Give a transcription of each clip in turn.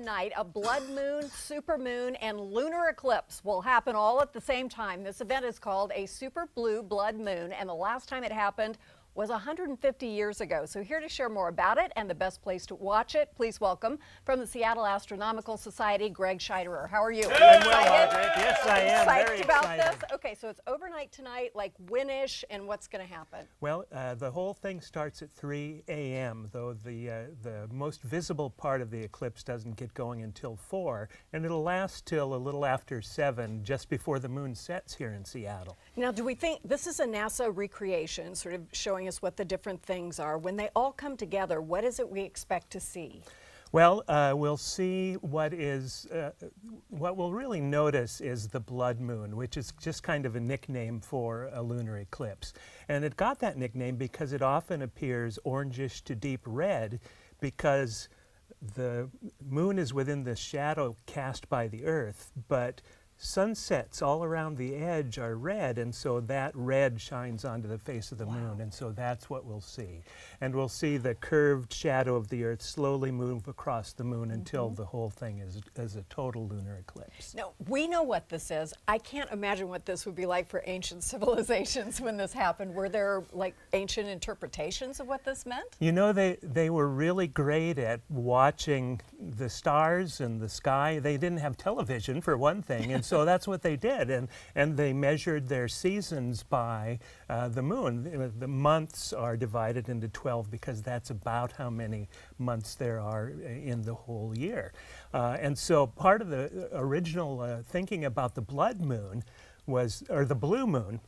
night, a blood moon, supermoon, and lunar eclipse will happen all at the same time. This event is called a super blue blood moon, and the last time it happened was 150 years ago. So here to share more about it and the best place to watch it, please welcome from the Seattle Astronomical Society, Greg Scheiderer. How are you? Doing well, Margaret. Yes, I am. Very about excited. this? Okay, so it's overnight tonight, like when-ish, and what's going to happen? Well, the whole thing starts at 3 a.m., though the most visible part of the eclipse doesn't get going until 4, and it'll last till a little after 7, just before the moon sets here in Seattle. Now, do we think this is a NASA recreation, sort of showing us what the different things are? When they all come together, what is it we expect to see? Well, we'll see what we'll really notice is the blood moon, which is just kind of a nickname for a lunar eclipse. And it got that nickname because it often appears orangish to deep red, because the moon is within the shadow cast by the Earth, but sunsets all around the edge are red, and so that red shines onto the face of the moon, and so that's what we'll see. And we'll see the curved shadow of the Earth slowly move across the moon until the whole thing is a total lunar eclipse. Now, we know what this is. I can't imagine what this would be like for ancient civilizations when this happened. Were there like ancient interpretations of what this meant? You know, they were really great at watching the stars and the sky. They didn't have television, for one thing, and so that's what they did, and they measured their seasons by the moon. The months are divided into 12 because that's about how many months there are in the whole year. And so part of the original thinking about the blood moon was, or the blue moon,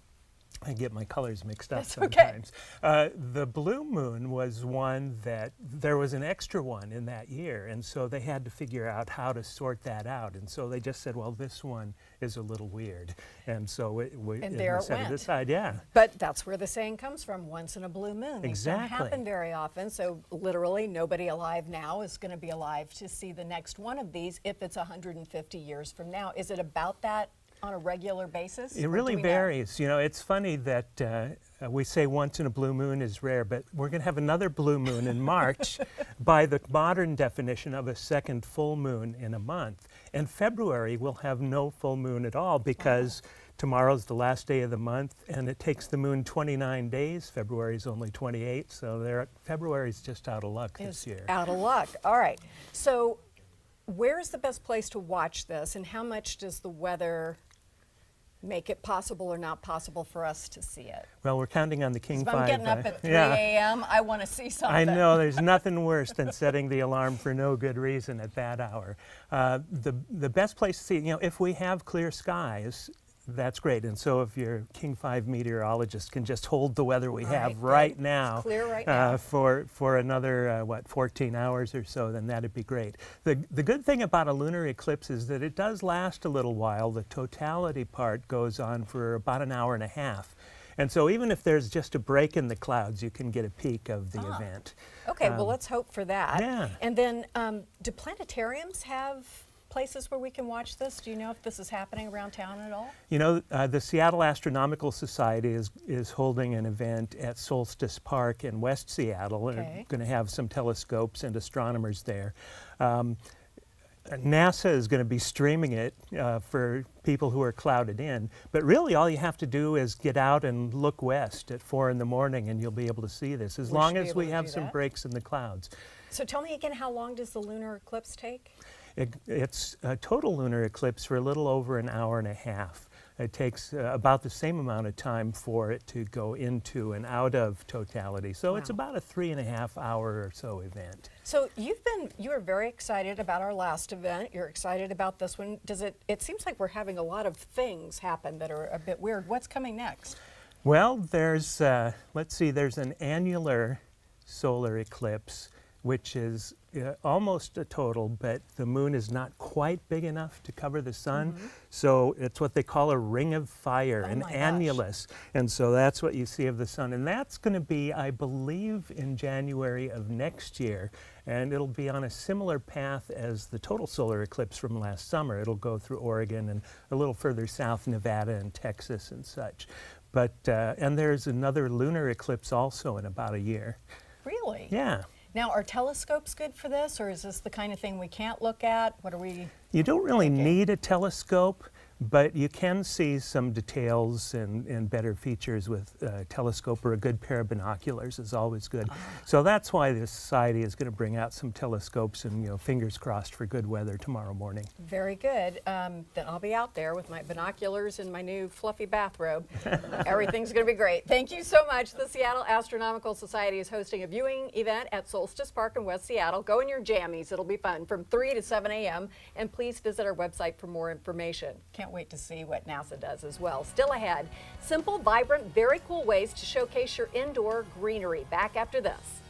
I get my colors mixed up That's sometimes. Okay. The blue moon was one that there was an extra one in that year, and so they had to figure out how to sort that out. And so they just said, well, this one is a little weird. And so it there it was set went. aside, yeah. But that's where the saying comes from, once in a blue moon. These don't Exactly. happen very often, so literally nobody alive now is going to be alive to see the next one of these if it's 150 years from now. Is it about that on a regular basis? It really varies. You know, it's funny that we say once in a blue moon is rare, but we're going to have another blue moon in March by the modern definition of a second full moon in a month. And February will have no full moon at all because tomorrow's the last day of the month, and it takes the moon 29 days. February's only 28, so February's just out of luck this year. Out of luck. All right. So where's the best place to watch this, and how much does the weather make it possible or not possible for us to see it? Well, we're counting on the King 5. I'm getting up at 3 a.m. I want to see something. I know, there's nothing worse than setting the alarm for no good reason at that hour. The best place to see, you know, if we have clear skies, that's great. And so if your King 5 meteorologist can just hold the weather we have right now, it's clear right now. For another, 14 hours or so, then that'd be great. The good thing about a lunar eclipse is that it does last a little while. The totality part goes on for about an hour and a half. And so even if there's just a break in the clouds, you can get a peek of the event. Okay, well, let's hope for that. Yeah. And then do planetariums have places where we can watch this? Do you know if this is happening around town at all? You know, the Seattle Astronomical Society is holding an event at Solstice Park in West Seattle. Okay. They're going to have some telescopes and astronomers there. NASA is going to be streaming it for people who are clouded in, but really all you have to do is get out and look west at 4 in the morning and you'll be able to see this, as long as we have some breaks in the clouds. So tell me again, how long does the lunar eclipse take? It's a total lunar eclipse for a little over an hour and a half. It takes about the same amount of time for it to go into and out of totality. So it's about a 3.5 hour or so event. So you were very excited about our last event. You're excited about this one. It seems like we're having a lot of things happen that are a bit weird. What's coming next? Well, there's, let's see, there's an annular solar eclipse, which is almost a total, but the moon is not quite big enough to cover the sun. So it's what they call a ring of fire, an annulus. And so that's what you see of the sun. And that's going to be, I believe, in January of next year. And it'll be on a similar path as the total solar eclipse from last summer. It'll go through Oregon and a little further south, Nevada and Texas and such. But, and there's another lunar eclipse also in about a year. Really? Yeah. Now, are telescopes good for this, or is this the kind of thing we can't look at? What are we? You don't really thinking? need a telescope, but you can see some details and better features with a telescope, or a good pair of binoculars is always good. So that's why the Society is going to bring out some telescopes, and fingers crossed for good weather tomorrow morning. Very good. Then I'll be out there with my binoculars and my new fluffy bathrobe. Everything's going to be great. Thank you so much. The Seattle Astronomical Society is hosting a viewing event at Solstice Park in West Seattle. Go in your jammies. It'll be fun from 3 to 7 a.m. And please visit our website for more information. Can't wait to see what NASA does as well. Still ahead, simple, vibrant, very cool ways to showcase your indoor greenery. Back after this.